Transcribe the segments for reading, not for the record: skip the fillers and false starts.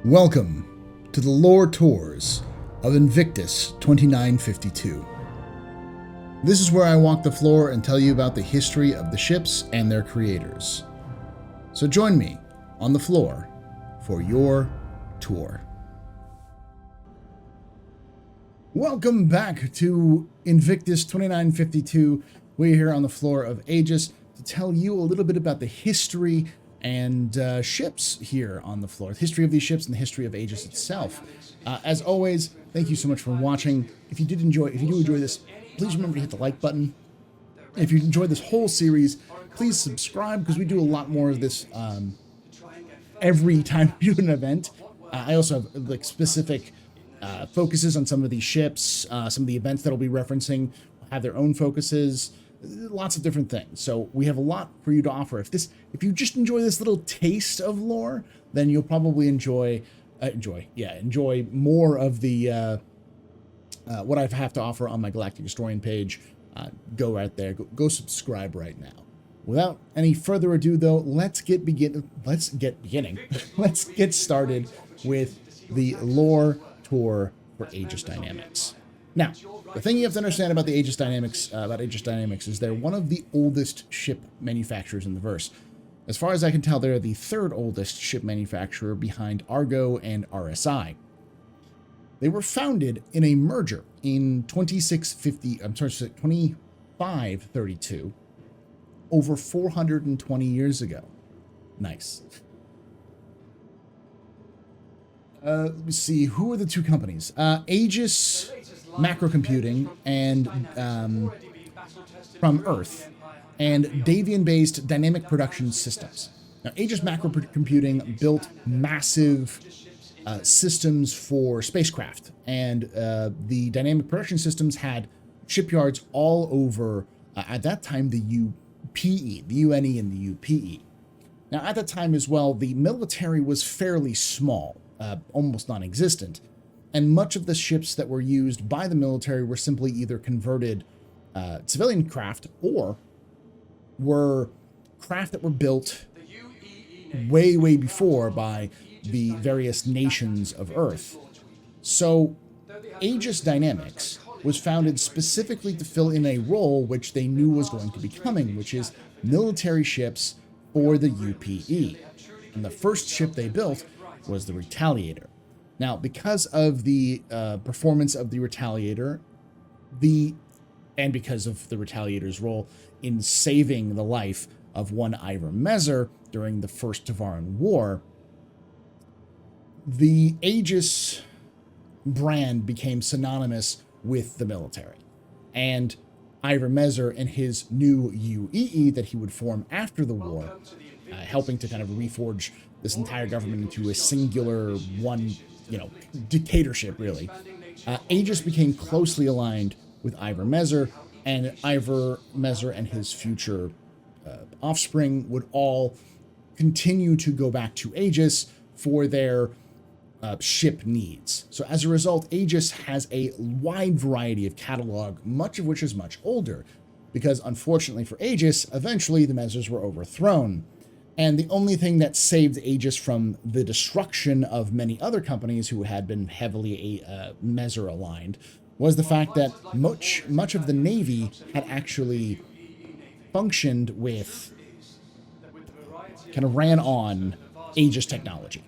Welcome to the lore tours of Invictus 2952. This is where I walk the floor and tell you about the history of the ships and their creators. So join me on the floor for your tour. Welcome back to Invictus 2952. We're here on the floor of Aegis to tell you a little bit about the history and ships here on the floor, the history of these ships and the history of Aegis itself. As always, thank you so much for watching. If you do enjoy this, please remember to hit the like button. If you enjoyed this whole series, please subscribe because we do a lot more of this every time we do an event. I also have like specific focuses on some of these ships. Some of the events that I'll be referencing have their own focuses. Lots of different things. So we have a lot for you to offer. If you just enjoy this little taste of lore, then you'll probably enjoy more of the what I have to offer on my Galactic Historian page. Go right there. Go subscribe right now. Without any further ado, though, let's get started with the lore tour for Aegis Dynamics. Now, the thing you have to understand about the Aegis Dynamics, is they're one of the oldest ship manufacturers in the verse. As far as I can tell, they're the third oldest ship manufacturer behind Argo and RSI. They were founded in a merger in 2532, over 420 years ago. Nice. Let me see, who are the two companies? Aegis Macrocomputing and from Earth, and Davian-based Dynamic Production Systems. Now, Aegis Macrocomputing built massive systems for spacecraft, and the Dynamic Production Systems had shipyards all over, at that time, the UPE, the UNE and the UPE. Now, at that time as well, the military was fairly small, almost non-existent, and much of the ships that were used by the military were simply either converted civilian craft or were craft that were built way before by the various nations of Earth. So Aegis Dynamics was founded specifically to fill in a role which they knew was going to be coming, which is military ships for the UPE. And the first ship they built was the Retaliator. Now, because of the performance of the Retaliator, and because of the Retaliator's role in saving the life of one Ivor Mezer during the First Tavaran War, the Aegis brand became synonymous with the military. And Ivor Mezer and his new UEE that he would form after the war, helping to kind of reforge this entire government into a singular one, dictatorship, really. Aegis became closely aligned with Ivor Mezer, and Ivor Mezer and his future offspring would all continue to go back to Aegis for their ship needs. So as a result, Aegis has a wide variety of catalog, much of which is much older, because unfortunately for Aegis, eventually the Mezers were overthrown. And the only thing that saved Aegis from the destruction of many other companies who had been heavily Mezer aligned was the fact that much of the Navy had actually functioned with, kind of ran on Aegis technology,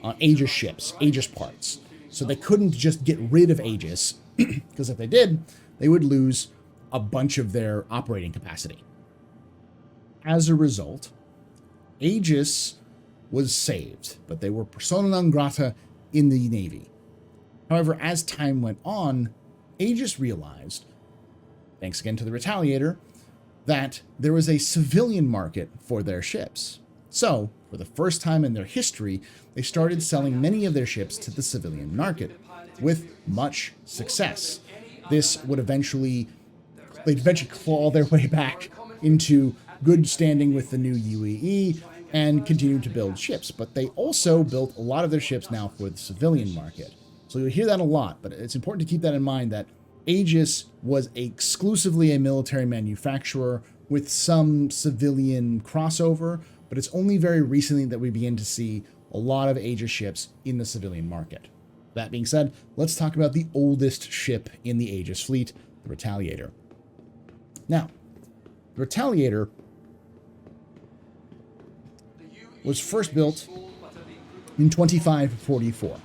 on Aegis ships, Aegis parts. So they couldn't just get rid of Aegis, because if they did, they would lose a bunch of their operating capacity. As a result, Aegis was saved, but they were persona non grata in the Navy. However, as time went on, Aegis realized, thanks again to the Retaliator, that there was a civilian market for their ships. So, for the first time in their history, they started selling many of their ships to the civilian market, with much success. They'd eventually claw their way back into good standing with the new UEE and continue to build ships. But they also built a lot of their ships now for the civilian market. So you'll hear that a lot, but it's important to keep that in mind that Aegis was exclusively a military manufacturer with some civilian crossover, but it's only very recently that we begin to see a lot of Aegis ships in the civilian market. That being said, let's talk about the oldest ship in the Aegis fleet, the Retaliator. Now, the Retaliator was first built in 2544.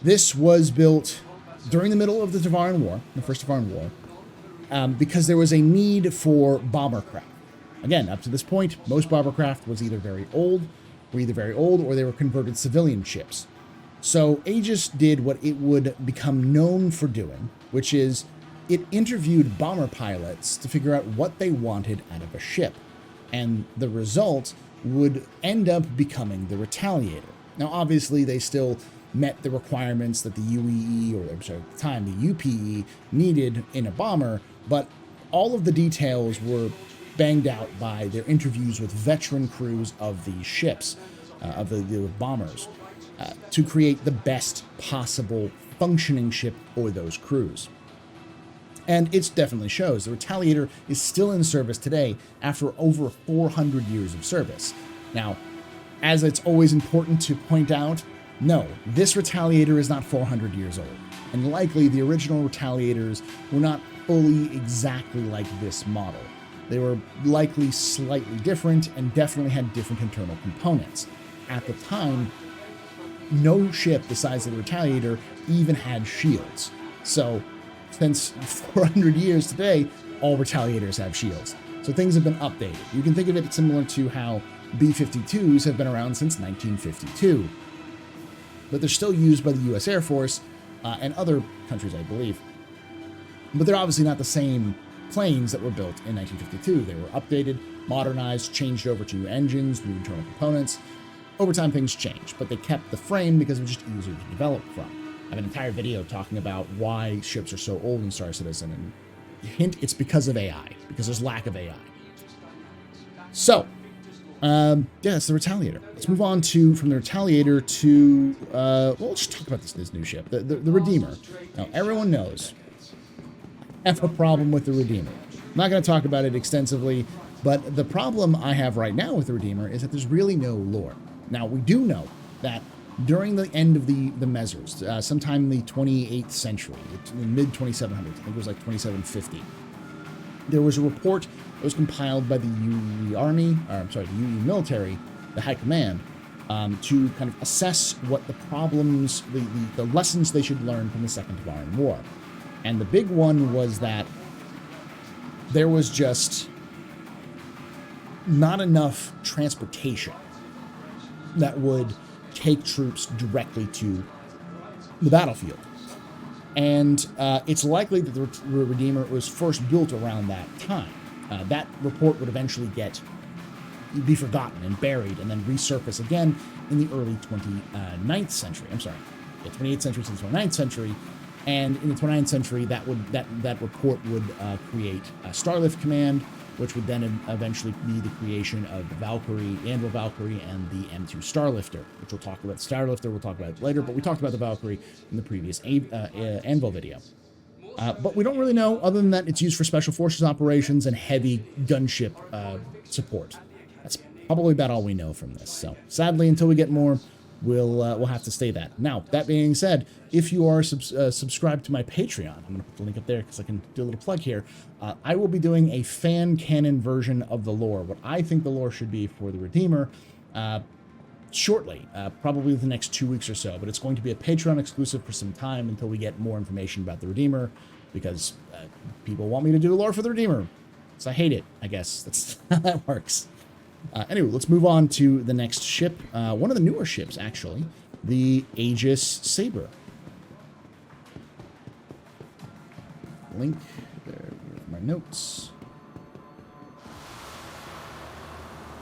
This was built during the middle of the Tevarin War, the First Tevarin War, because there was a need for bombercraft. Again, up to this point, most bombercraft was either very old, or they were converted civilian ships. So Aegis did what it would become known for doing, which is it interviewed bomber pilots to figure out what they wanted out of a ship. And the result would end up becoming the Retaliator. Now, obviously, they still met the requirements that the UEE, or I'm sorry, at the time, the UPE needed in a bomber, but all of the details were banged out by their interviews with veteran crews of these ships, of the bombers, to create the best possible functioning ship for those crews. And it definitely shows. The Retaliator is still in service today after over 400 years of service. Now, as it's always important to point out, no, this Retaliator is not 400 years old. And likely the original Retaliators were not fully exactly like this model. They were likely slightly different and definitely had different internal components. At the time, no ship the size of the Retaliator even had shields. So, since 400 years today, all Retaliators have shields. So things have been updated. You can think of it similar to how B-52s have been around since 1952. But they're still used by the US Air Force and other countries, I believe. But they're obviously not the same planes that were built in 1952. They were updated, modernized, changed over to new engines, new internal components. Over time, things changed, but they kept the frame because it was just easier to develop from. I have an entire video talking about why ships are so old in Star Citizen, and hint, it's because of AI, because there's lack of AI. So, yeah, it's the Retaliator. Let's move on from the Retaliator to, well, let's just talk about this new ship, the Redeemer. Now, everyone knows I have a problem with the Redeemer. I'm not going to talk about it extensively, but the problem I have right now with the Redeemer is that there's really no lore. Now, we do know that during the end of the Measures, sometime in the 28th century, in the mid-2700s, I think it was like 2750, there was a report that was compiled by the UE Army, or I'm sorry, the UE military, the High Command, to kind of assess what the problems, the lessons they should learn from the Second Tevarin War. And the big one was that there was just not enough transportation that would take troops directly to the battlefield. And it's likely that the Redeemer was first built around that time. That report would eventually be forgotten and buried and then resurface again in the early 29th century. I'm sorry, the 28th century to the 29th century. And in the 29th century, that report would create a Starlift Command, which would then eventually be the creation of the Valkyrie, Anvil Valkyrie, and the M2 Starlifter, which we'll talk about. Starlifter we'll talk about later, but we talked about the Valkyrie in the previous Anvil video. But we don't really know, other than that it's used for special forces operations and heavy gunship support. That's probably about all we know from this. So sadly, until we get more, we'll have to stay that. Now, that being said, if you are subscribed to my Patreon, I'm going to put the link up there because I can do a little plug here. I will be doing a fan canon version of the lore, what I think the lore should be for the Redeemer, shortly, probably within the next 2 weeks or so. But it's going to be a Patreon exclusive for some time until we get more information about the Redeemer, because people want me to do the lore for the Redeemer. So I hate it, I guess. That's how that works. Anyway, let's move on to the next ship. One of the newer ships, actually, the Aegis Sabre. Link. There are my notes.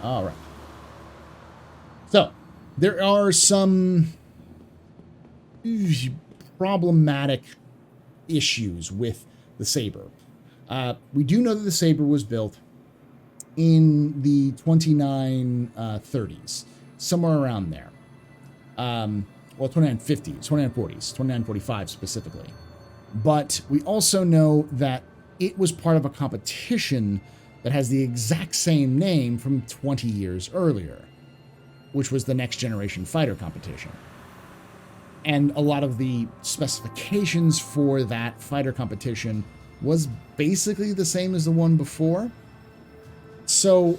All right. So, there are some problematic issues with the Sabre. We do know that the Sabre was built in the 2930s, somewhere around there. Well, 2950s, 2940s, 2945 specifically. But we also know that it was part of a competition that has the exact same name from 20 years earlier. which was the next generation fighter competition. And a lot of the specifications for that fighter competition was basically the same as the one before. So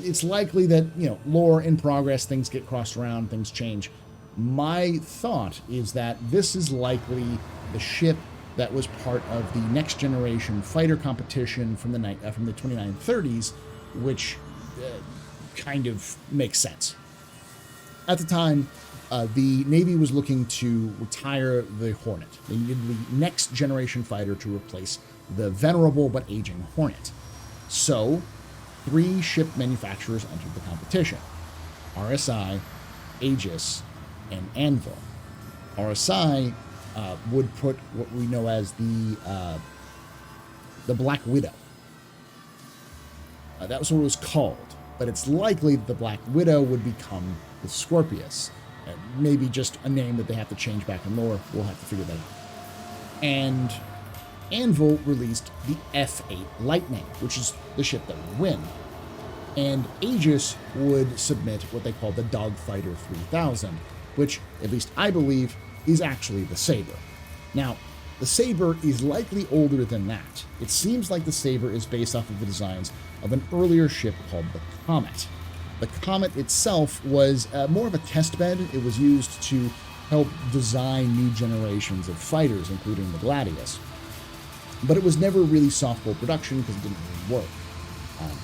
it's likely that, lore in progress, things get crossed around, things change. My thought is that this is likely the ship that was part of the next generation fighter competition from the 2930s, which kind of makes sense. At the time, the Navy was looking to retire the Hornet. They needed the next generation fighter to replace the venerable but aging Hornet. So, 3 ship manufacturers entered the competition: RSI, Aegis, and Anvil. RSI would put what we know as the Black Widow. That was what it was called, but it's likely that the Black Widow would become the Scorpius. Maybe just a name that they have to change back in lore. We'll have to figure that out. And Anvil released the F8 Lightning, which is the ship that would win. And Aegis would submit what they call the Dogfighter 3000, which, at least I believe, is actually the Sabre. Now, the Sabre is likely older than that. It seems like the Sabre is based off of the designs of an earlier ship called the Comet. The Comet itself was more of a test bed. It was used to help design new generations of fighters, including the Gladius. But it was never really softball production because it didn't really work.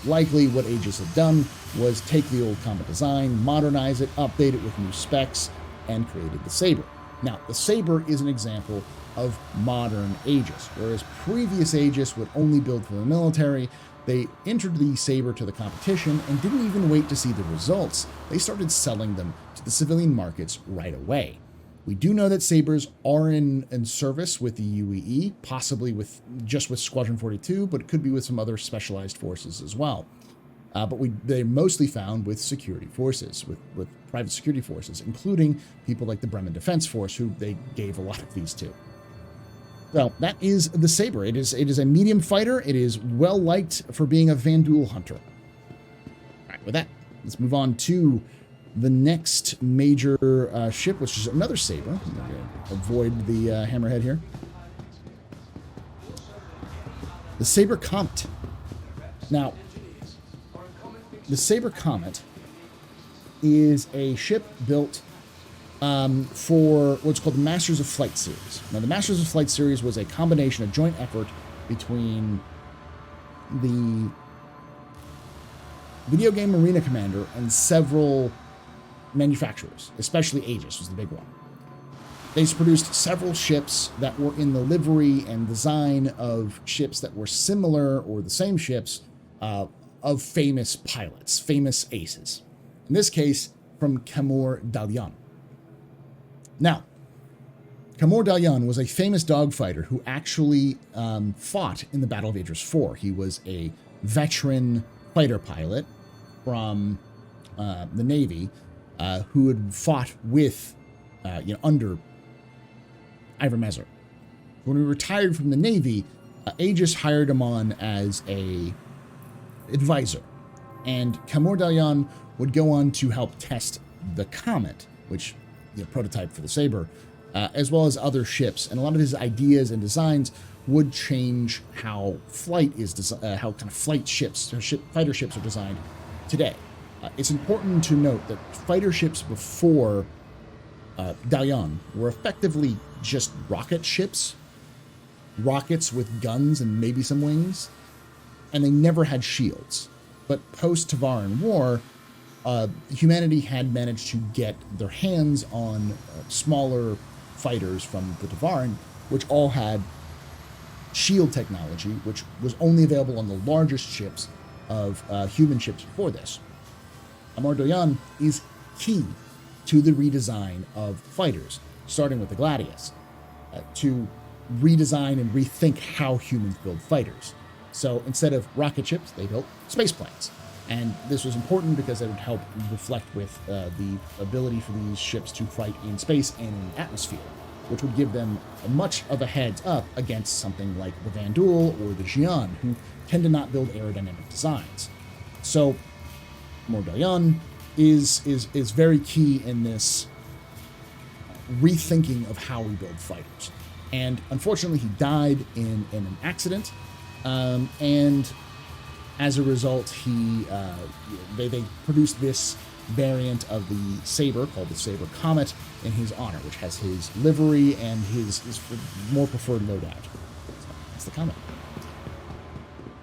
Likely what Aegis had done was take the old Comet design, modernize it, update it with new specs, and created the Sabre. Now, the Sabre is an example of modern Aegis, whereas previous Aegis would only build for the military. They entered the Sabre to the competition and didn't even wait to see the results. They started selling them to the civilian markets right away. We do know that Sabres are in service with the UEE, possibly just with Squadron 42, but it could be with some other specialized forces as well. But they're mostly found with security forces, with private security forces, including people like the Bremen Defense Force, who they gave a lot of these to. Well, that is the Sabre. It is a medium fighter. It is well liked for being a Vanduul hunter. All right, with that, let's move on to the next major ship, which is another Sabre. I'm going to avoid the Hammerhead here. The Sabre Comet. Now, the Sabre Comet is a ship built for what's called the Masters of Flight series. Now, the Masters of Flight series was a combination, a joint effort between the video game Marina Commander and several manufacturers, especially Aegis was the big one. They produced several ships that were in the livery and design of ships that were similar or the same ships of famous pilots, famous aces. In this case, from Kamor Dalyan. Now, Kamor Dalyan was a famous dogfighter who actually fought in the Battle of Idris 4. He was a veteran fighter pilot from the Navy who had fought with, under Ivermezer. When he retired from the Navy, Aegis hired him on as a advisor, and Kamor Dalyan would go on to help test the Comet, which prototype for the Sabre, as well as other ships. And a lot of his ideas and designs would change how flight is how kind of fighter ships are designed today. It's important to note that fighter ships before Dalyan were effectively just rocket ships, rockets with guns and maybe some wings, and they never had shields. But post-Tavaran War, humanity had managed to get their hands on smaller fighters from the Tavaran, which all had shield technology, which was only available on the largest ships of human ships before this. Kamor Dalyan is key to the redesign of fighters, starting with the Gladius, to redesign and rethink how humans build fighters. So instead of rocket ships, they built space planes. And this was important because it would help reflect with the ability for these ships to fight in space and in the atmosphere, which would give them much of a heads up against something like the Vanduul or the Xi'an, who tend to not build aerodynamic designs. So Kamor Dalyan is very key in this rethinking of how we build fighters. And unfortunately, he died in an accident, and as a result, they produced this variant of the Sabre called the Sabre Comet in his honor, which has his livery and his more preferred loadout. So that's the Comet.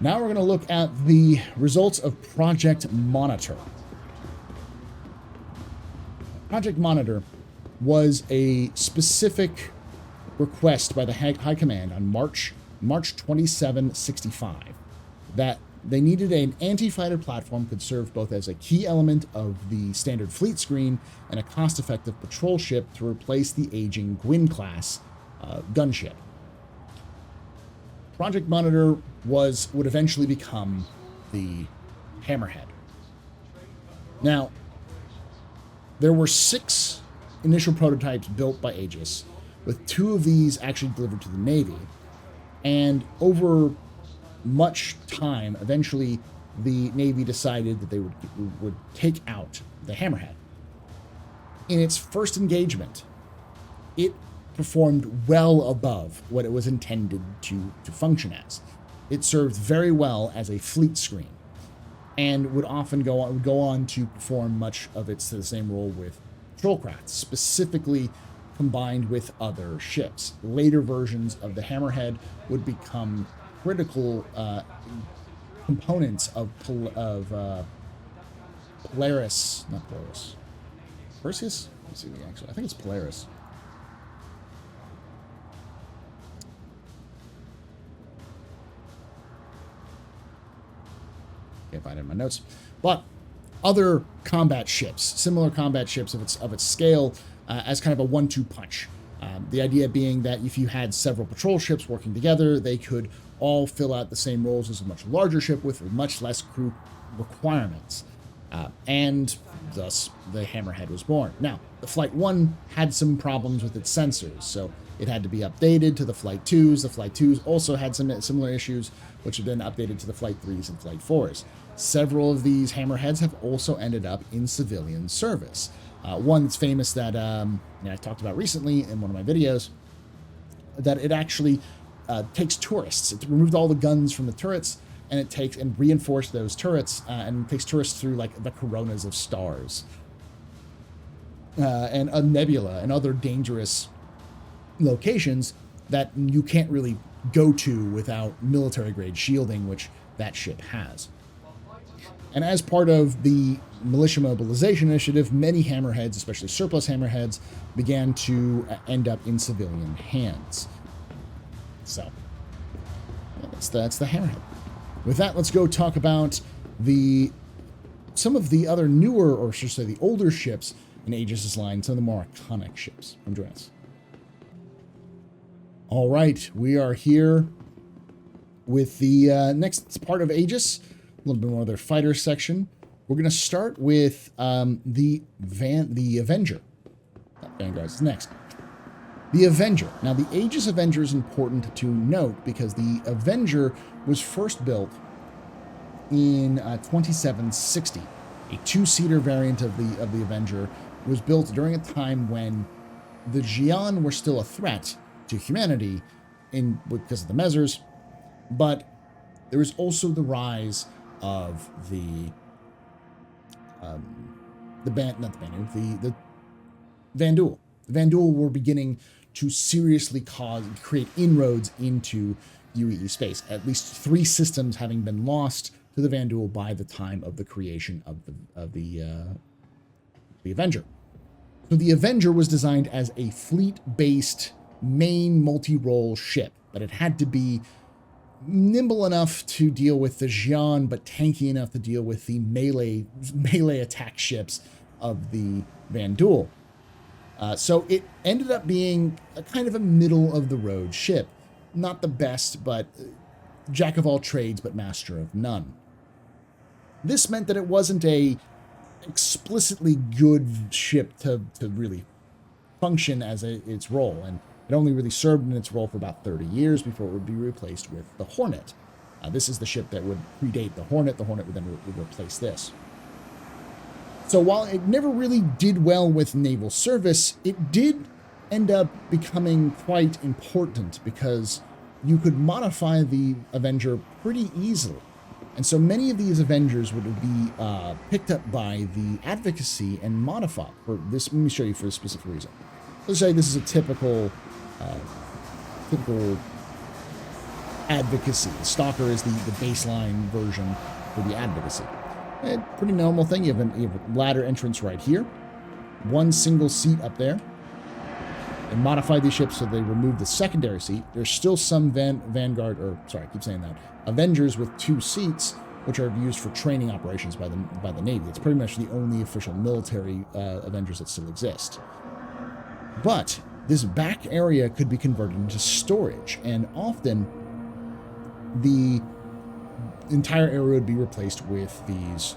Now we're going to look at the results of Project Monitor. Project Monitor was a specific request by the High Command on March 2765 that they needed an anti-fighter platform could serve both as a key element of the standard fleet screen and a cost-effective patrol ship to replace the aging Gwyn-class gunship. Project Monitor would eventually become the Hammerhead. Now, there were 6 initial prototypes built by Aegis, with 2 of these actually delivered to the Navy. And over much time, eventually the Navy decided that they would take out the Hammerhead. In its first engagement, it performed well above what it was intended to function as. It served very well as a fleet screen, and would often go on to perform much of the same role with patrolcraft, specifically combined with other ships. Later versions of the Hammerhead would become critical components of Polaris, not Polaris, Perseus? Let's see, actually, I think it's Polaris. Can't find it in my notes, but other combat ships, similar combat ships of its scale, as kind of a 1-2 punch. The idea being that if you had several patrol ships working together, they could all fill out the same roles as a much larger ship with much less crew requirements. And thus the Hammerhead was born. Now, the Flight 1 had some problems with its sensors, so it had to be updated to the Flight 2s. The Flight 2s also had some similar issues, which have been updated to the Flight 3s and Flight 4s. Several of these Hammerheads have also ended up in civilian service. One that's famous that I talked about recently in one of my videos, that it actually takes tourists. It removed all the guns from the turrets, and it takes and reinforced those turrets, and takes tourists through like the coronas of stars, and a nebula and other dangerous locations that you can't really go to without military grade shielding, which that ship has. And as part of the militia mobilization initiative, many Hammerheads, especially surplus Hammerheads, began to end up in civilian hands. So, yeah, that's the Hammerhead. With that, let's go talk about some of the other newer, or should I say the older ships in Aegis' line, some of the more iconic ships. Come join us. All right, we are here with the next part of Aegis, a little bit more of their fighter section. We're going to start with the Avenger. Vanguard is next. The Avenger. Now, the Aegis Avenger is important to note because the Avenger was first built in 2760. A 2-seater variant of the Avenger was built during a time when the Xi'an were still a threat to humanity because of the Mezzers, but there was also the rise of the Vanduul. The Vanduul were beginning to seriously create inroads into UEE space. At least 3 systems having been lost to the Vanduul by the time of the creation of the Avenger. So the Avenger was designed as a fleet-based main multi-role ship, but it had to be nimble enough to deal with the Xi'an, but tanky enough to deal with the melee attack ships of the Vanduul. So it ended up being a kind of a middle-of-the-road ship. Not the best, but jack of all trades, but master of none. This meant that it wasn't a explicitly good ship to really function as its role, and it only really served in its role for about 30 years before it would be replaced with the Hornet. This is the ship that would predate the Hornet. The Hornet would then replace this. So while it never really did well with naval service, it did end up becoming quite important because you could modify the Avenger pretty easily. And so many of these Avengers would be picked up by the advocacy and modified for this. Let me show you for a specific reason. Let's say this is a typical advocacy. The Stalker is the baseline version for the advocacy. A pretty normal thing. You have a ladder entrance right here. One single seat up there. They modified these ships so they removed the secondary seat. There's still some Vanguard, or sorry, I keep saying that, Avengers with 2 seats, which are used for training operations by the Navy. It's pretty much the only official military Avengers that still exist. But this back area could be converted into storage, and often the entire area would be replaced with these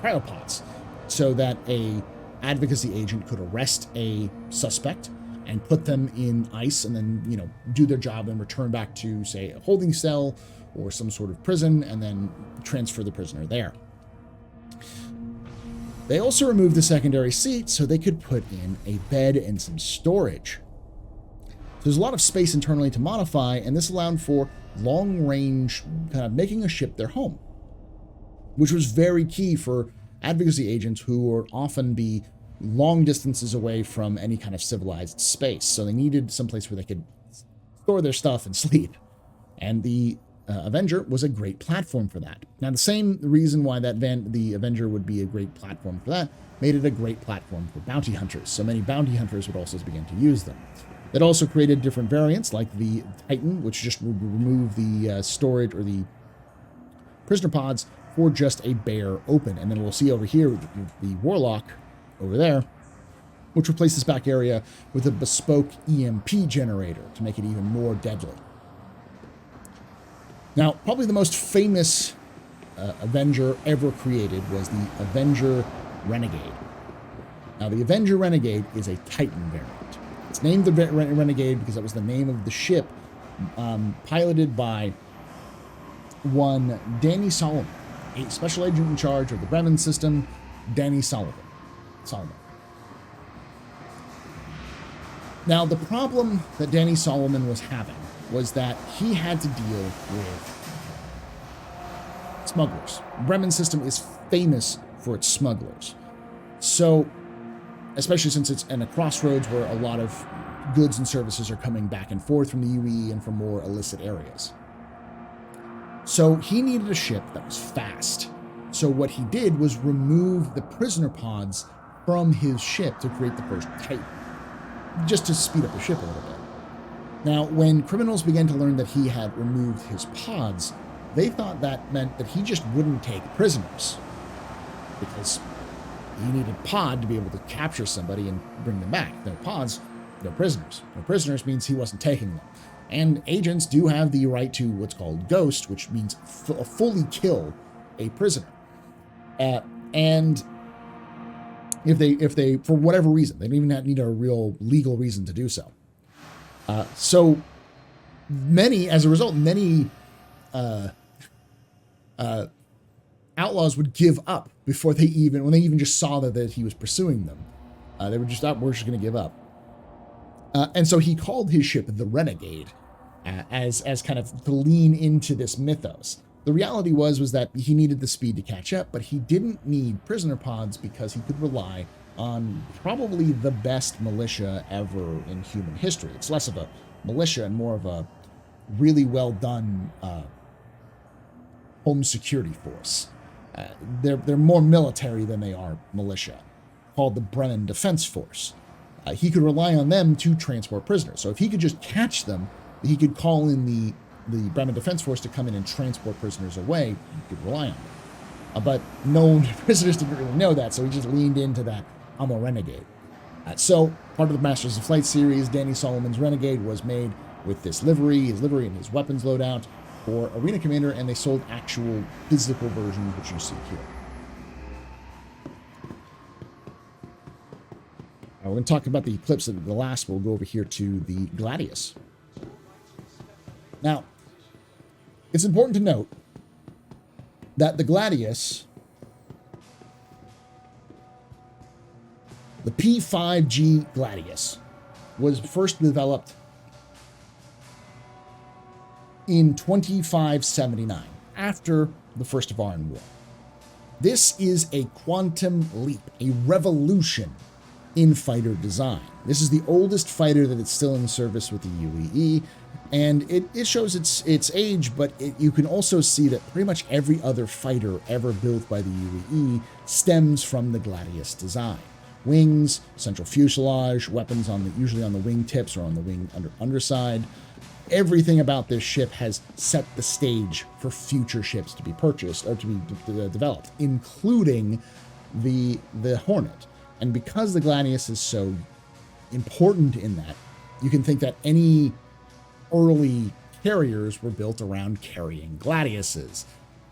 cryopods, so that a advocacy agent could arrest a suspect and put them in ice and then, you know, do their job and return back to, say, a holding cell or some sort of prison and then transfer the prisoner there. They also removed the secondary seat so they could put in a bed and some storage. So there's a lot of space internally to modify, and this allowed for long-range kind of making a ship their home, which was very key for advocacy agents who would often be long distances away from any kind of civilized space. So they needed someplace where they could store their stuff and sleep. And the Avenger was a great platform for that. Now, the same reason why the Avenger would be a great platform for that made it a great platform for bounty hunters. So many bounty hunters would also begin to use them. That also created different variants, like the Titan, which just would remove the storage or the prisoner pods for just a bare open. And then we'll see over here the Warlock over there, which replaces this back area with a bespoke EMP generator to make it even more deadly. Now, probably the most famous Avenger ever created was the Avenger Renegade. Now, the Avenger Renegade is a Titan variant. It's named the Renegade because that was the name of the ship piloted by one Danny Solomon, a special agent in charge of the Bremen system, Danny Solomon. Now, the problem that Danny Solomon was having was that he had to deal with smugglers. Bremen system is famous for its smugglers. So, especially since it's in a crossroads where a lot of goods and services are coming back and forth from the UE and from more illicit areas. So he needed a ship that was fast. So what he did was remove the prisoner pods from his ship to create the first Titan, just to speed up the ship a little bit. Now, when criminals began to learn that he had removed his pods, they thought that meant that he just wouldn't take prisoners, because he needed pod to be able to capture somebody and bring them back. No pods, no prisoners. No prisoners means he wasn't taking them. And agents do have the right to what's called ghost, which means fully kill a prisoner. And if they, for whatever reason, they don't even need a real legal reason to do so. So as a result, many outlaws would give up before when they even just saw that he was pursuing them. They were just, we're just going to give up. And so he called his ship the Renegade, as kind of to lean into this mythos. The reality was that he needed the speed to catch up, but he didn't need prisoner pods because he could rely on probably the best militia ever in human history. It's less of a militia and more of a really well done home security force. They're more military than they are militia, called the Bremen Defense Force. He could rely on them to transport prisoners. So if he could just catch them, he could call in the Bremen Defense Force to come in and transport prisoners away. He could rely on them. But no prisoners didn't really know that, so he just leaned into that, I'm a renegade. So part of the Masters of Flight series, Danny Solomon's Renegade was made with this livery and his weapons loadout for Arena Commander, and they sold actual physical versions, which you see here. We're going to talk about the Eclipse at the last. We'll go over here to the Gladius. Now, it's important to note that the Gladius The P5G Gladius was first developed in 2579, after the First Varan War. This is a quantum leap, a revolution in fighter design. This is the oldest fighter that is still in service with the UEE, and it shows its age, but you can also see that pretty much every other fighter ever built by the UEE stems from the Gladius design. Wings, central fuselage, weapons usually on the wing tips or on the wing underside. Everything about this ship has set the stage for future ships to be purchased or to be developed, including the Hornet. And because the Gladius is so important in that, you can think that any early carriers were built around carrying Gladiuses.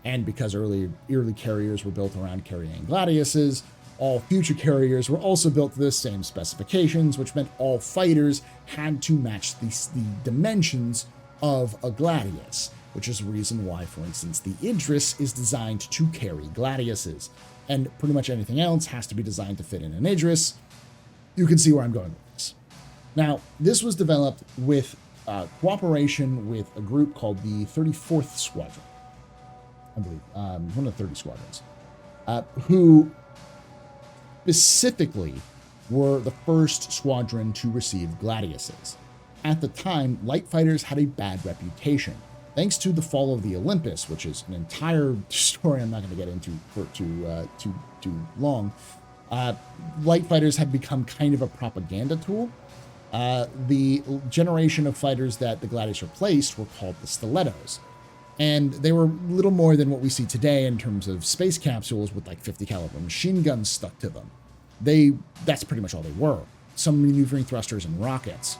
And because early carriers were built around carrying Gladiuses, all future carriers were also built to the same specifications, which meant all fighters had to match the dimensions of a Gladius, which is the reason why, for instance, the Idris is designed to carry Gladiuses. And pretty much anything else has to be designed to fit in an Idris. You can see where I'm going with this. Now, this was developed with cooperation with a group called the 34th Squadron, I believe, one of the 30 squadrons, who specifically were the first squadron to receive Gladiuses. At the time, light fighters had a bad reputation. Thanks to the fall of the Olympus, which is an entire story I'm not going to get into for too long, light fighters had become kind of a propaganda tool. The generation of fighters that the Gladius replaced were called the Stilettos. And they were little more than what we see today in terms of space capsules with like 50 caliber machine guns stuck to them. That's pretty much all they were. Some maneuvering thrusters and rockets.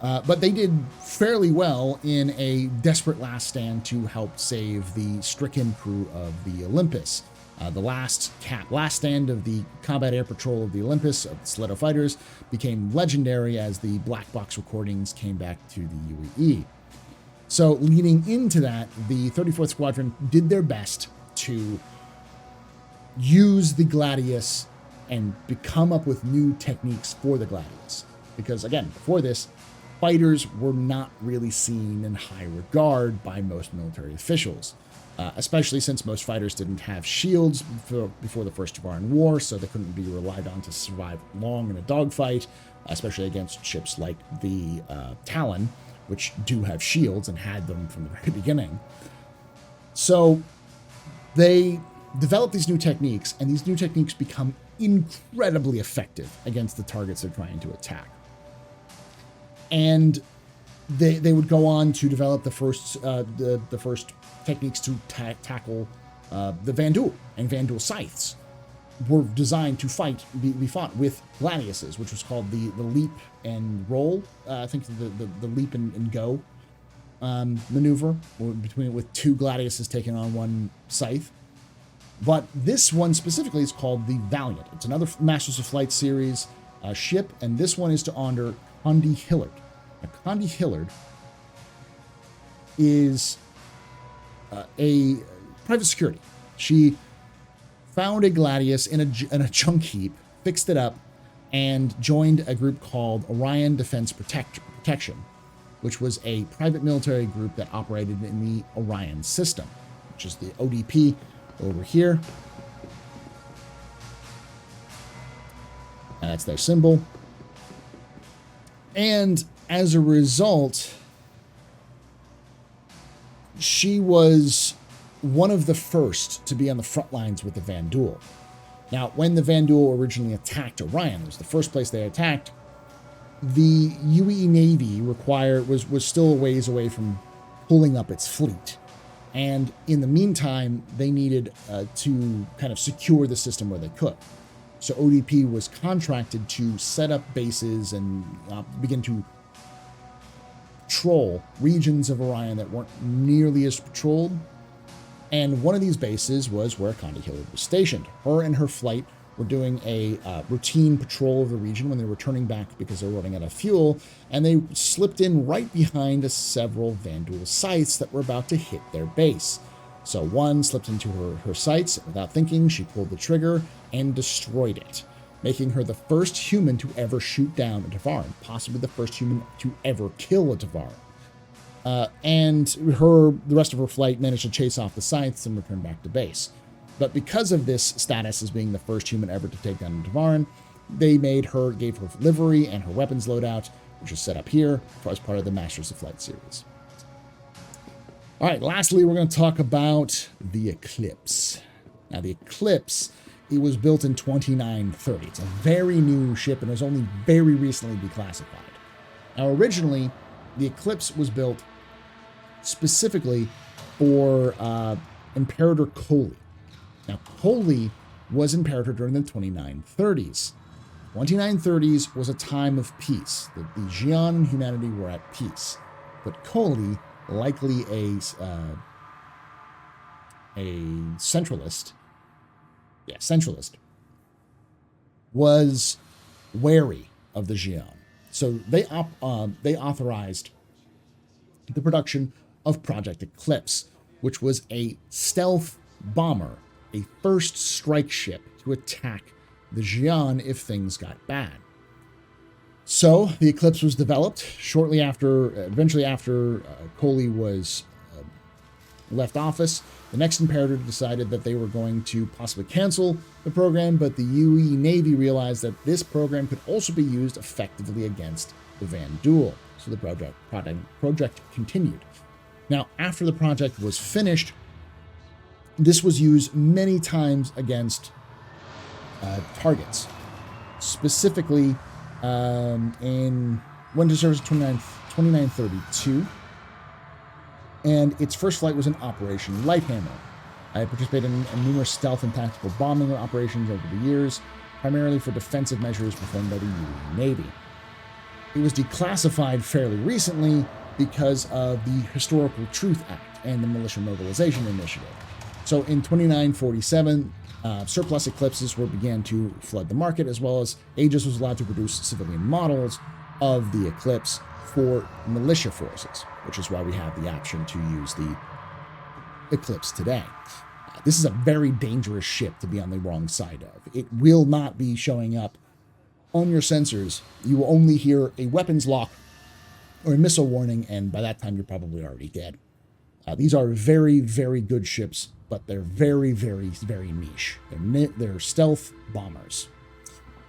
But they did fairly well in a desperate last stand to help save the stricken crew of the Olympus. The last stand of the combat air patrol of the Olympus, of the Stiletto fighters, became legendary as the black box recordings came back to the UEE. So leading into that, the 34th Squadron did their best to use the Gladius and come up with new techniques for the Gladius. Because again, before this, fighters were not really seen in high regard by most military officials, especially since most fighters didn't have shields before the First Varan War, so they couldn't be relied on to survive long in a dogfight, especially against ships like the Talon, which do have shields and had them from the very beginning. So they develop these new techniques, and these new techniques become incredibly effective against the targets they're trying to attack. And they would go on to develop the first techniques to tackle the Vandul, and Vandul scythes were designed to be fought with Gladiuses, which was called the leap and roll. I think the leap and go maneuver with two Gladiuses taking on one scythe. But this one specifically is called the Valiant. It's another Masters of Flight series ship, and this one is to honor Condi Hillard. Now, Condi Hillard is a private security. She found a Gladius in a junk heap, fixed it up, and joined a group called Orion Defense Protection, which was a private military group that operated in the Orion system, which is the ODP over here. And that's their symbol. And as a result, she was one of the first to be on the front lines with the Vandul. Now, when the Vandul originally attacked Orion, it was the first place they attacked, the UE Navy was still a ways away from pulling up its fleet. And in the meantime, they needed to kind of secure the system where they could. So ODP was contracted to set up bases and begin to patrol regions of Orion that weren't nearly as patrolled. And one of these bases was where Condi Hillard was stationed. Her and her flight were doing a routine patrol of the region when they were turning back because they were running out of fuel, and they slipped in right behind several Vandul scythes that were about to hit their base. So one slipped into her sights. Without thinking, she pulled the trigger and destroyed it. making her the first human to ever shoot down a Tavaran, possibly the first human to ever kill a Tavaran. And the rest of her flight managed to chase off the Scythes and return back to base. But because of this status as being the first human ever to take down a Tavaran, they gave her livery and her weapons loadout, which is set up here as part of the Masters of Flight series. All right, lastly, we're going to talk about the Eclipse. Now, the Eclipse, it was built in 2930. It's a very new ship and was only very recently declassified. Now, originally, the Eclipse was built specifically for Imperator Coley. Now, Coley was Imperator during the 2930s. 2930s was a time of peace. The Xi'an and humanity were at peace. But Coley, likely a centralist, was wary of the Xi'an. So they authorized the production of Project Eclipse, which was a stealth bomber, a first strike ship to attack the Xi'an if things got bad. So the Eclipse was developed eventually after Coley was left office. The next Imperator decided that they were going to possibly cancel the program, but the UE Navy realized that this program could also be used effectively against the Vanduul. So the project continued. Now, after the project was finished, this was used many times against targets. Specifically, went to service in 2932, and its first flight was in Operation Lighthammer. It participated in numerous stealth and tactical bombing operations over the years, primarily for defensive measures performed by the UE Navy. It was declassified fairly recently because of the Historical Truth Act and the Militia Mobilization Initiative. So in 2947, surplus Eclipses began to flood the market, as well as Aegis was allowed to produce civilian models of the Eclipse for militia forces, which is why we have the option to use the Eclipse today. This is a very dangerous ship to be on the wrong side of. It will not be showing up on your sensors. You will only hear a weapons lock or a missile warning, and by that time you're probably already dead. These are very, very good ships, but they're very, very, very niche. They're stealth bombers.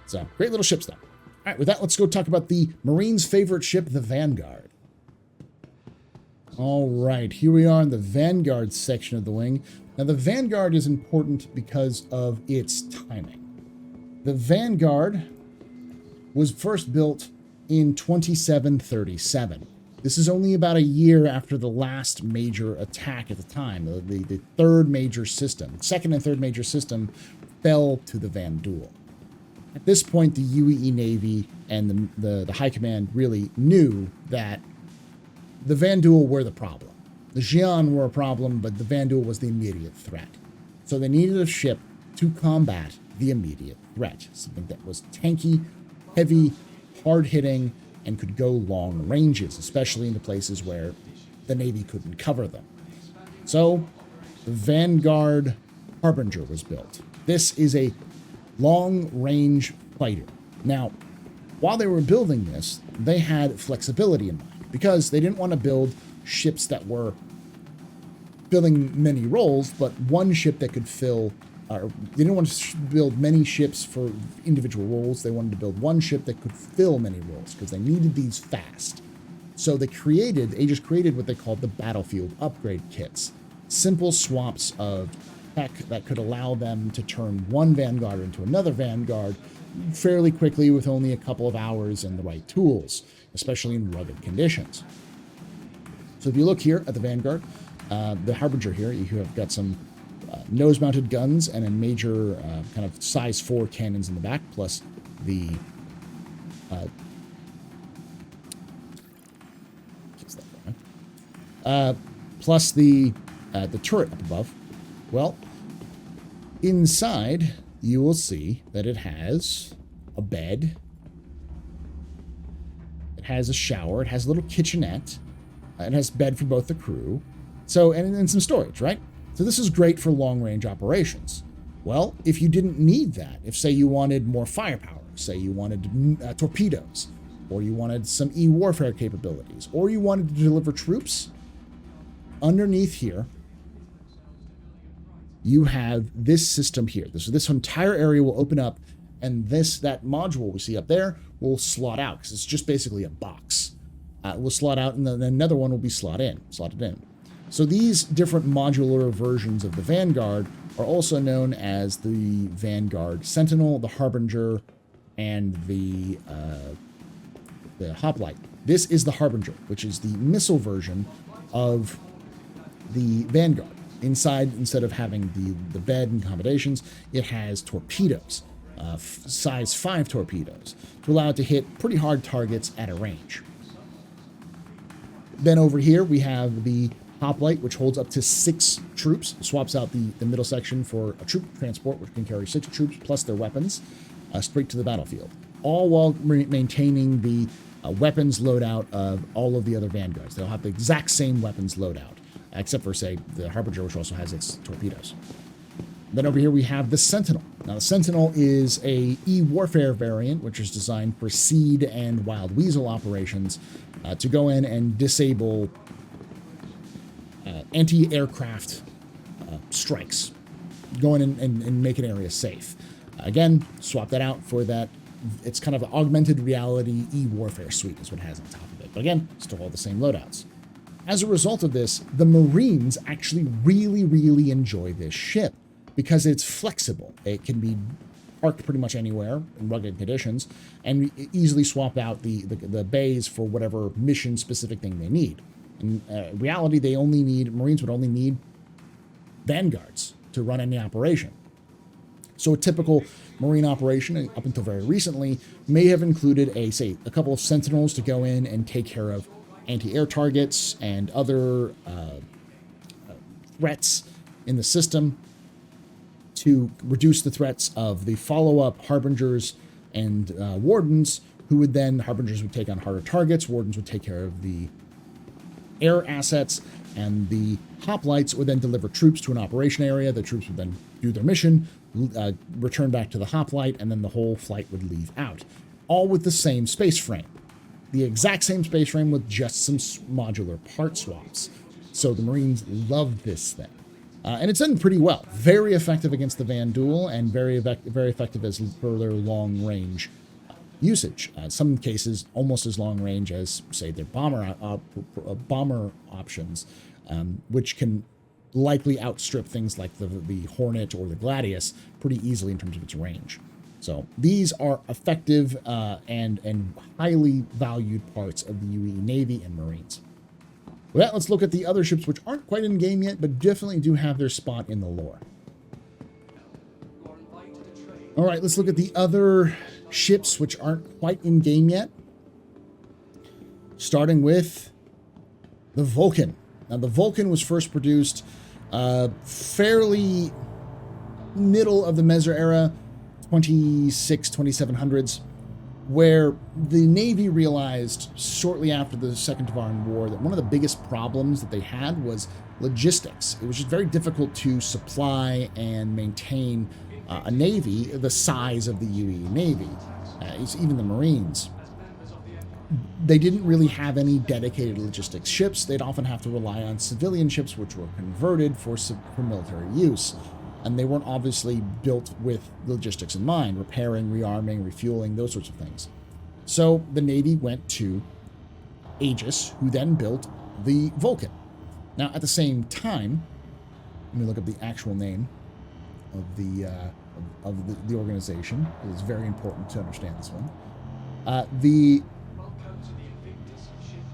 So, great little ships, though. All right, with that, let's go talk about the Marines' favorite ship, the Vanguard. All right, here we are in the Vanguard section of the wing. Now, the Vanguard is important because of its timing. The Vanguard was first built in 2737. This is only about a year after the last major attack at the time. The third major system, second and third major system, fell to the Vanduul. At this point, the UE Navy and the High Command really knew that the Vanduul were the problem. The Xi'an were a problem, but the Vanduul was the immediate threat. So they needed a ship to combat the immediate threat, something that was tanky, heavy, hard-hitting, and could go long ranges, especially in the places where the Navy couldn't cover them. So the Vanguard Harbinger was built. This is a long-range fighter. Now, while they were building this, they had flexibility in mind, because they didn't want to build ships that were filling many roles, but one ship that could fill. They didn't want to build many ships for individual roles. They wanted to build one ship that could fill many roles because they needed these fast. So Aegis created what they called the battlefield upgrade kits. Simple swaps of tech that could allow them to turn one Vanguard into another Vanguard fairly quickly with only a couple of hours and the right tools, especially in rugged conditions. So if you look here at the Vanguard, the Harbinger here, you have got some nose-mounted guns and a major kind of size 4 cannons in the back, plus the the turret up above. Well, inside you will see that it has a bed, it has a shower, it has a little kitchenette, it has bed for both the crew, so and some storage, right? So this is great for long-range operations. Well, if you didn't need that, if say you wanted more firepower, say you wanted torpedoes, or you wanted some e-warfare capabilities, or you wanted to deliver troops, underneath here, you have this system here. This entire area will open up, and that module we see up there will slot out, because it's just basically a box. It will slot out, and then another one will be slotted in. So these different modular versions of the Vanguard are also known as the Vanguard Sentinel, the Harbinger, and the Hoplite. This is the Harbinger, which is the missile version of the Vanguard. Inside, instead of having the bed and accommodations, it has torpedoes, size 5 torpedoes, to allow it to hit pretty hard targets at a range. Then over here, we have the Hoplite, which holds up to 6 troops, swaps out the middle section for a troop transport, which can carry 6 troops plus their weapons straight to the battlefield, all while maintaining the weapons loadout of all of the other Vanguards. They'll have the exact same weapons loadout, except for, say, the Harbinger, which also has its torpedoes. Then over here we have the Sentinel. Now, the Sentinel is a e-warfare variant, which is designed for seed and wild weasel operations to go in and disable anti-aircraft strikes, go in and make an area safe. Again, swap that out for that. It's kind of an augmented reality e-warfare suite is what it has on top of it. But again, still all the same loadouts. As a result of this, the Marines actually really, really enjoy this ship because it's flexible. It can be parked pretty much anywhere in rugged conditions and easily swap out the bays for whatever mission-specific thing they need. In reality, Marines would only need Vanguards to run any operation. So a typical Marine operation, up until very recently, may have included a couple of Sentinels to go in and take care of anti-air targets and other threats in the system to reduce the threats of the follow-up Harbingers and Wardens, Harbingers would take on harder targets, Wardens would take care of the air assets, and the Hoplites would then deliver troops to an operation area. The troops would then do their mission, return back to the Hoplite, and then the whole flight would leave out, all with the same space frame. The exact same space frame with just some modular part swaps. So the Marines love this thing. And it's done pretty well. Very effective against the Van Duel and very effective as further long-range usage. In some cases, almost as long-range as, say, their bomber options, which can likely outstrip things like the Hornet or the Gladius pretty easily in terms of its range. So these are effective and highly valued parts of the UE Navy and Marines. With that, let's look at the other ships which aren't quite in game yet, but definitely do have their spot in the lore. All right, let's look at the other ships which aren't quite in game yet. Starting with the Vulcan. Now, the Vulcan was first produced fairly middle of the Meser era, 2700s, where the Navy realized shortly after the Second Tavaran War that one of the biggest problems that they had was logistics. It was just very difficult to supply and maintain a Navy the size of the UE Navy, even the Marines. They didn't really have any dedicated logistics ships. They'd often have to rely on civilian ships, which were converted for military use. And they weren't obviously built with logistics in mind, repairing, rearming, refueling, those sorts of things. So the Navy went to Aegis, who then built the Vulcan. Now, at the same time, let me look up the actual name of the organization. It's very important to understand this one. Welcome to the Invictus ship.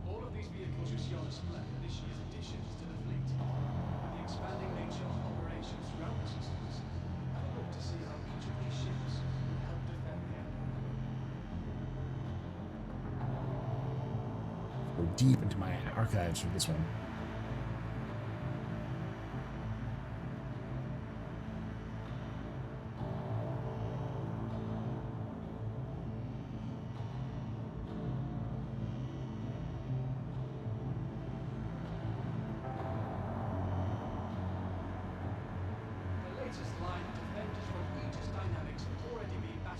All of these vehicles you see on display are this year's additions to the fleet. With the expanding nature of operations throughout the systems, I hope to see how each of these ships will help defend the Empire. Go deep into my archives for this one. The latest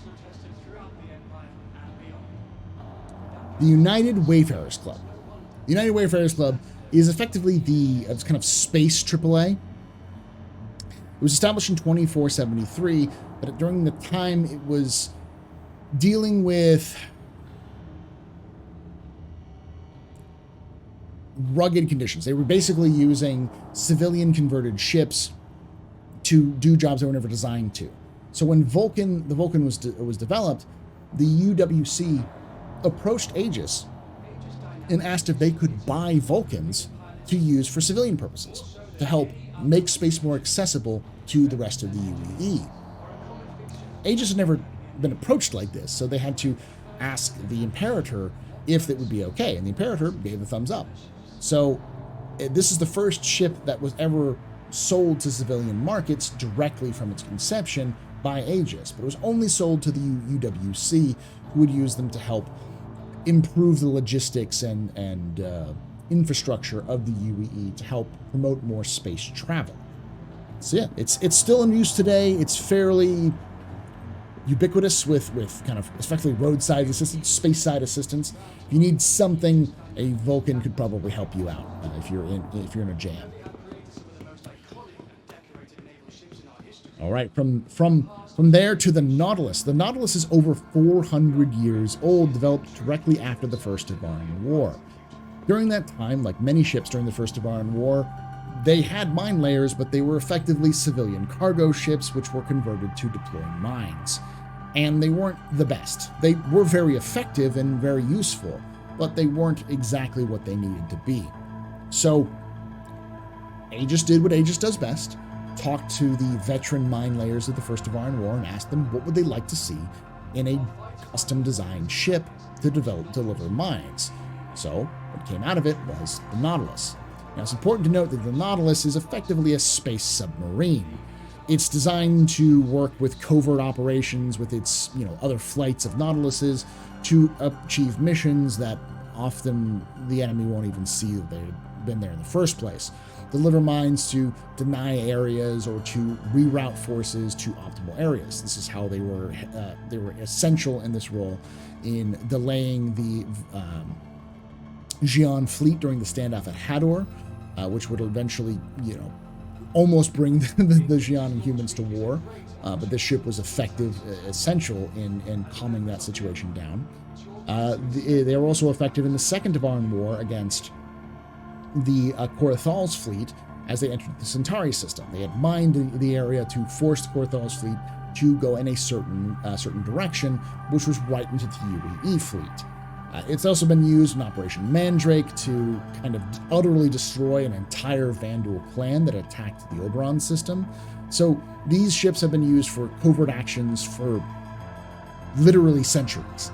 battle-tested throughout the Empire and beyond. The United Wayfarers Club. The United Wayfarers Club is effectively the it's kind of space AAA. It was established in 2473, but during the time it was dealing with rugged conditions. They were basically using civilian converted ships to do jobs they were never designed to. So when the Vulcan was developed, the UWC approached Aegis and asked if they could buy Vulcans to use for civilian purposes, to help make space more accessible to the rest of the UEE. Aegis had never been approached like this, so they had to ask the Imperator if it would be okay, and the Imperator gave a thumbs up. So this is the first ship that was ever sold to civilian markets directly from its conception by Aegis, but it was only sold to the UWC, who would use them to help improve the logistics and infrastructure of the UEE to help promote more space travel. So yeah, it's still in use today. It's fairly ubiquitous with kind of effectively roadside assistance, space side assistance. If you need something, a Vulcan could probably help you out if you're in a jam. All right, from there to the Nautilus. The Nautilus is over 400 years old, developed directly after the First Tevaran War. During that time, like many ships during the First Tevaran War, they had mine layers, but they were effectively civilian cargo ships which were converted to deploy mines. And they weren't the best. They were very effective and very useful, but they weren't exactly what they needed to be. So Aegis did what Aegis does best, talked to the veteran mine layers of the First Tevaran War and asked them what would they like to see in a custom-designed ship to deliver mines. So what came out of it was the Nautilus. Now it's important to note that the Nautilus is effectively a space submarine. It's designed to work with covert operations with its, other flights of Nautiluses to achieve missions that often the enemy won't even see that they've been there in the first place. Deliver mines to deny areas or to reroute forces to optimal areas. This is how they were essential in this role in delaying the Xi'an fleet during the standoff at Hador, which would eventually, almost bring the Xi'an and humans to war. But this ship was essential in calming that situation down. They were also effective in the Second Tevaran War against the Korathal's fleet as they entered the Centauri system. They had mined the area to force the Korathal's fleet to go in a certain direction, which was right into the UEE fleet. It's also been used in Operation Mandrake to kind of utterly destroy an entire Vanduul clan that attacked the Oberon system. So these ships have been used for covert actions for literally centuries.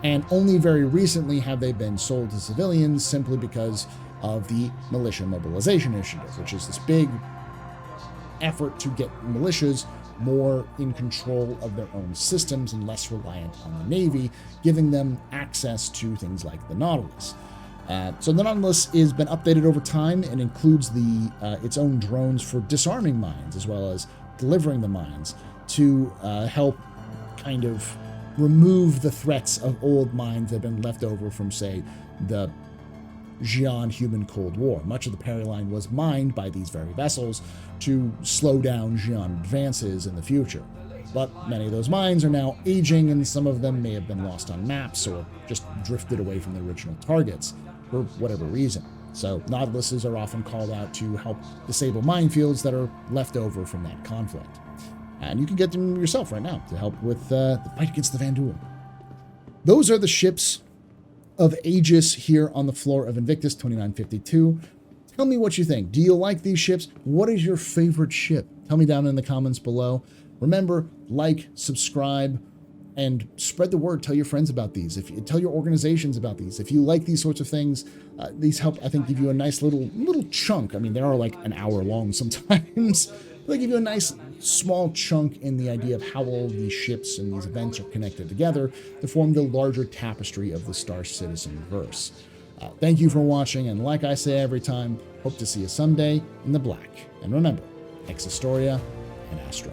And only very recently have they been sold to civilians simply because of the Militia Mobilization Initiative, which is this big effort to get militias more in control of their own systems and less reliant on the Navy, giving them access to things like the Nautilus. So the Nautilus has been updated over time and includes its own drones for disarming mines as well as delivering the mines to help kind of remove the threats of old mines that have been left over from, say, the Xi'an human Cold War. Much of the Perry Line was mined by these very vessels to slow down Xi'an advances in the future. But many of those mines are now aging, and some of them may have been lost on maps or just drifted away from their original targets for whatever reason. So Nautiluses are often called out to help disable minefields that are left over from that conflict. And you can get them yourself right now to help with the fight against the Vanduul. Those are the ships of Aegis here on the floor of Invictus 2952. Tell me what you think. Do you like these ships? What is your favorite ship? Tell me down in the comments below. Remember, like, subscribe, and spread the word. Tell your friends about these. Tell your organizations about these. If you like these sorts of things, these help, I think, give you a nice little chunk. I mean, they are like an hour long sometimes. They give you a nice small chunk in the idea of how all of these ships and these events are connected together to form the larger tapestry of the Star Citizen verse. Thank you for watching, and like I say every time, hope to see you someday in the black. And remember, Ex Historia and Astra.